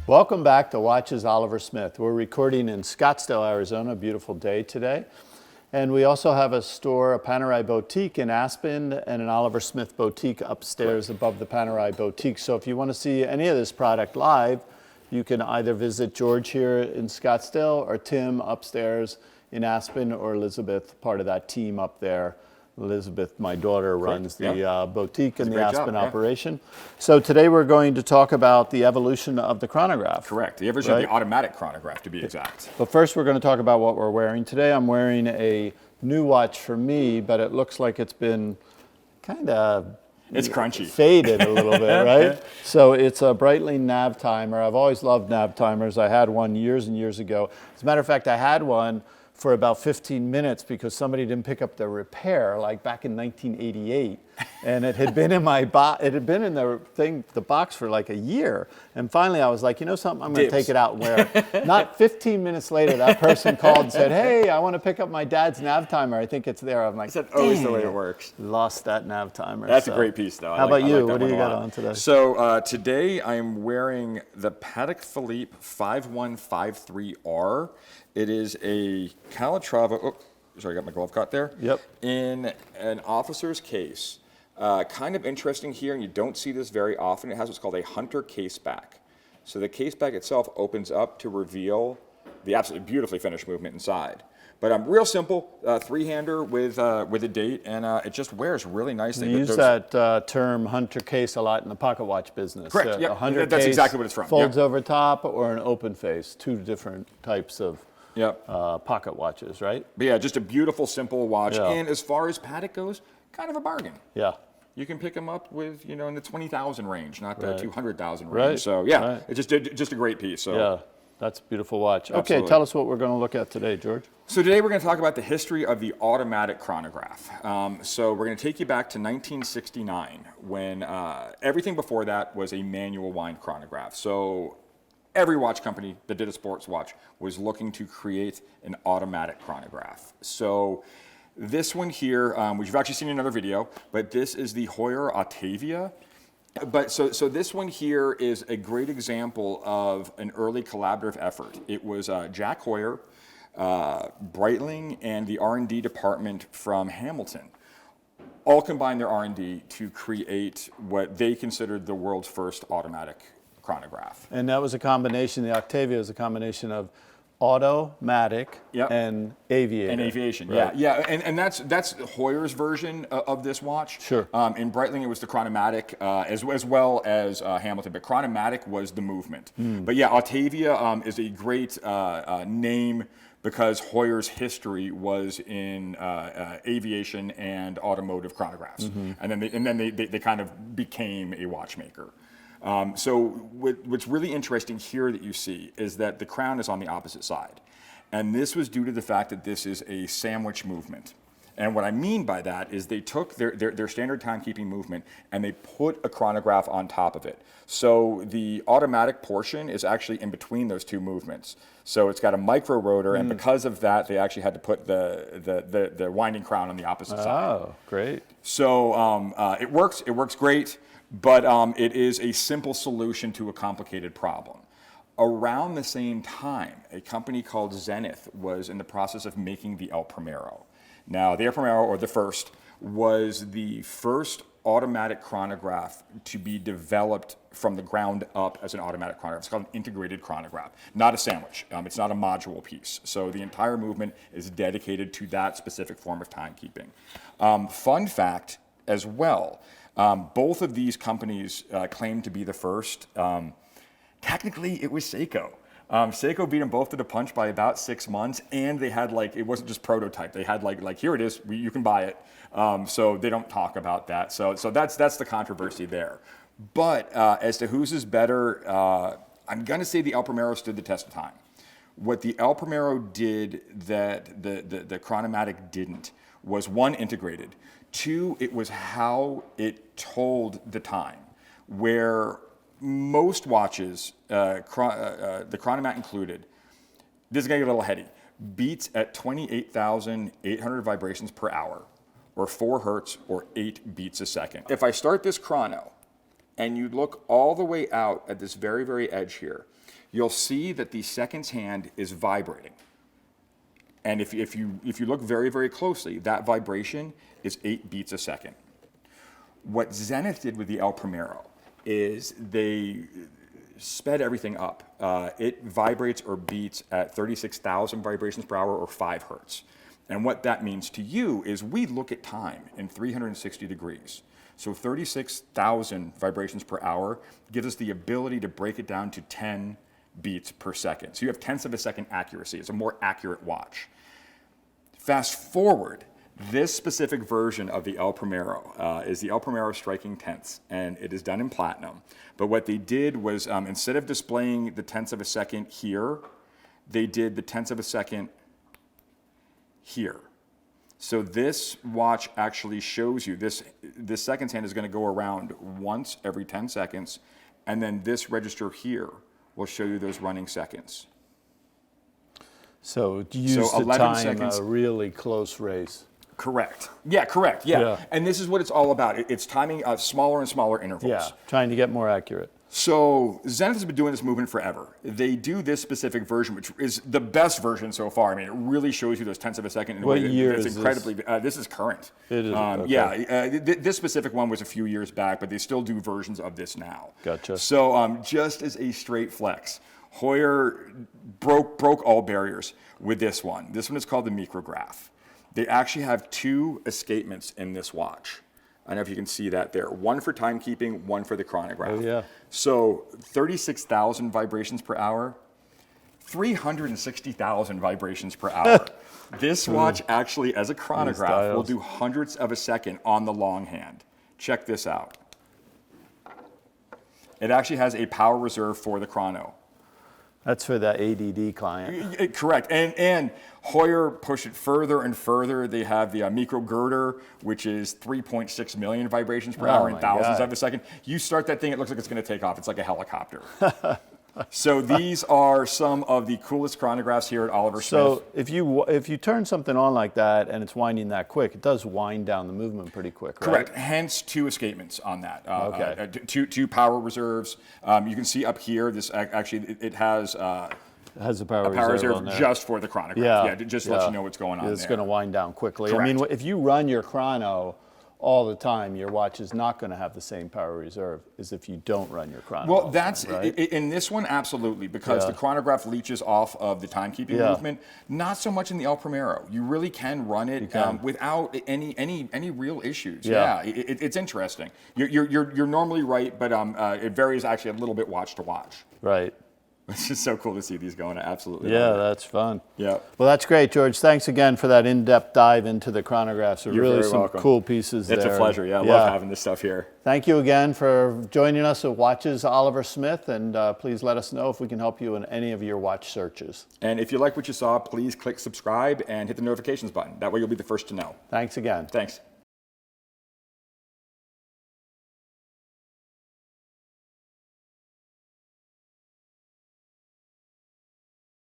Welcome back to Watches Oliver Smith. We're recording in Scottsdale, Arizona. A beautiful day today. And we also have a store, a Panerai boutique in Aspen, and an Oliver Smith boutique upstairs above the Panerai boutique. So if you want to see any of this product live, you can either visit George here in Scottsdale or Tim upstairs in Aspen, or Elizabeth, part of that team up there. Elizabeth, my daughter, runs the boutique and the Aspen operation. So today we're going to talk about the evolution of the chronograph. Correct, the evolution of the automatic chronograph, to be exact. But first we're going to talk about what we're wearing. Today I'm wearing a new watch for me, but it looks like it's been kind of crunchy. Faded a little bit, right? So it's a Breitling nav timer. I've always loved nav timers. I had one years and years ago. As a matter of fact, I had one for about 15 minutes because somebody didn't pick up the repair, like back in 1988, and it had been in my it had been in the box for like a year. And finally, I was like, you know something, I'm going to take it out and wear it. Not 15 minutes later, that person called and said, "Hey, I want to pick up my dad's nav timer. I think it's there." I'm like, "That's always the way it works." Lost that nav timer. That's a great piece, though. How about you? What do you got on today? So today I'm wearing the Patek Philippe 5153R. It is a Calatrava, oh, sorry, I got my glove caught there. Yep. In an officer's case. Kind of interesting here, and you don't see this very often. It has what's called a hunter case back. So the case back itself opens up to reveal the absolutely beautifully finished movement inside. But real simple, three-hander with a date, and it just wears really nicely. You use that term hunter case a lot in the pocket watch business. Correct, A hunter that's case exactly what it's from. Folds over top, or an open face, two different types of pocket watches, right? But yeah, just a beautiful, simple watch. Yeah. And as far as Patek goes, kind of a bargain. Yeah. You can pick them up with, in the 20,000 range, not the 200,000 range. Right. So yeah, it's just a great piece. So. Yeah, that's a beautiful watch. Absolutely. Okay, tell us what we're going to look at today, George. So today we're going to talk about the history of the automatic chronograph. So we're going to take you back to 1969 when everything before that was a manual wind chronograph. So every watch company that did a sports watch was looking to create an automatic chronograph. So this one here, which you've actually seen in another video, but this is the Heuer Octavia. But so this one here is a great example of an early collaborative effort. It was Jack Heuer, Breitling, and the R&D department from Hamilton all combined their R&D to create what they considered the world's first automatic chronograph. And that was a combination, the Octavia was a combination of automatic and aviator. And aviation, right. yeah. And that's Heuer's version of this watch. Sure. In Breitling, it was the chronomatic as well as Hamilton, but chronomatic was the movement. But yeah, Octavia is a great name because Heuer's history was in aviation and automotive chronographs. And then they kind of became a watchmaker. So what's really interesting here that you see is that the crown is on the opposite side. And this was due to the fact that this is a sandwich movement. And what I mean by that is they took their standard timekeeping movement and they put a chronograph on top of it. So the automatic portion is actually in between those two movements. So it's got a micro rotor, and because of that, they actually had to put the winding crown on the opposite side. Oh, great. So it works great. But it is a simple solution to a complicated problem. Around the same time, a company called Zenith was in the process of making the El Primero. Now, the El Primero, or the first, was the first automatic chronograph to be developed from the ground up as an automatic chronograph. It's called an integrated chronograph, not a sandwich. It's not a module piece. So the entire movement is dedicated to that specific form of timekeeping. Fun fact as well, both of these companies claim to be the first. Technically, it was Seiko. Seiko beat them both to the punch by about 6 months, and they had it wasn't just prototype. They had here it is, you can buy it. So they don't talk about that. So that's the controversy there. But as to whose is better, I'm gonna say the El Primero stood the test of time. What the El Primero did that the Chronomatic didn't was, one, integrated. Two, it was how it told the time, where most watches, the Chronomat included, this is going to get a little heady, beats at 28,800 vibrations per hour, or 4 hertz, or 8 beats a second. If I start this chrono, and you look all the way out at this very, very edge here, you'll see that the seconds hand is vibrating. And if you look very, very closely, that vibration is 8 beats a second. What Zenith did with the El Primero is they sped everything up. It vibrates or beats at 36,000 vibrations per hour or 5 hertz. And what that means to you is we look at time in 360 degrees. So 36,000 vibrations per hour gives us the ability to break it down to 10 beats per second. So you have tenths of a second accuracy. It's a more accurate watch. Fast forward, this specific version of the El Primero is the El Primero Striking tenths, and it is done in platinum. But what they did was instead of displaying the tenths of a second here, they did the tenths of a second here. So this watch actually shows you this seconds hand is going to go around once every 10 seconds, and then this register here will show you those running seconds. So use to 11 time seconds. a really close race. Correct. Yeah, correct. Yeah. Yeah. And this is what it's all about. It's timing smaller and smaller intervals. Yeah, trying to get more accurate. So Zenith has been doing this movement forever. They do this specific version, which is the best version so far. I mean, it really shows you those tenths of a second in a way year that's is incredibly. This is current. It is. Okay. Yeah, this specific one was a few years back, but they still do versions of this now. Gotcha. So just as a straight flex, Heuer broke all barriers with this one. This one is called the Mikrograph. They actually have 2 escapements in this watch. I don't know if you can see that there. One for timekeeping, one for the chronograph. Oh, yeah. So 36,000 vibrations per hour, 360,000 vibrations per hour. This watch actually, as a chronograph, will do hundredths of a second on the long hand. Check this out. It actually has a power reserve for the chrono. That's for the ADD client. Correct. And Heuer pushed it further and further. They have the micro girder, which is 3.6 million vibrations per hour and thousands of a second. You start that thing, it looks like it's going to take off. It's like a helicopter. So these are some of the coolest chronographs here at Oliver Smith. So if you turn something on like that and it's winding that quick, it does wind down the movement pretty quick, right? Correct. Hence 2 escapements on that. Okay. Two power reserves. You can see up here. This actually it has. It has a power reserve on there. just for the chronograph. Yeah, just to let you know what's going on. It's going to wind down quickly. Correct. I mean, if you run your chrono all the time, your watch is not going to have the same power reserve as if you don't run your chrono. Well, that's right? in this one absolutely, because the chronograph leaches off of the timekeeping movement. Not so much in the El Primero. You really can run it without any real issues. Yeah, it's interesting. You're normally right, but it varies actually a little bit watch to watch. Right. It's just so cool to see these going. I absolutely Yeah, love it. that's fun. Yeah. Well, that's great, George. Thanks again for that in-depth dive into the chronographs. There are You're really very some welcome. cool pieces there. It's a pleasure. Yeah, I love having this stuff here. Thank you again for joining us at Watches Oliver Smith, and please let us know if we can help you in any of your watch searches. And if you like what you saw, please click subscribe and hit the notifications button. That way you'll be the first to know. Thanks again. Thanks.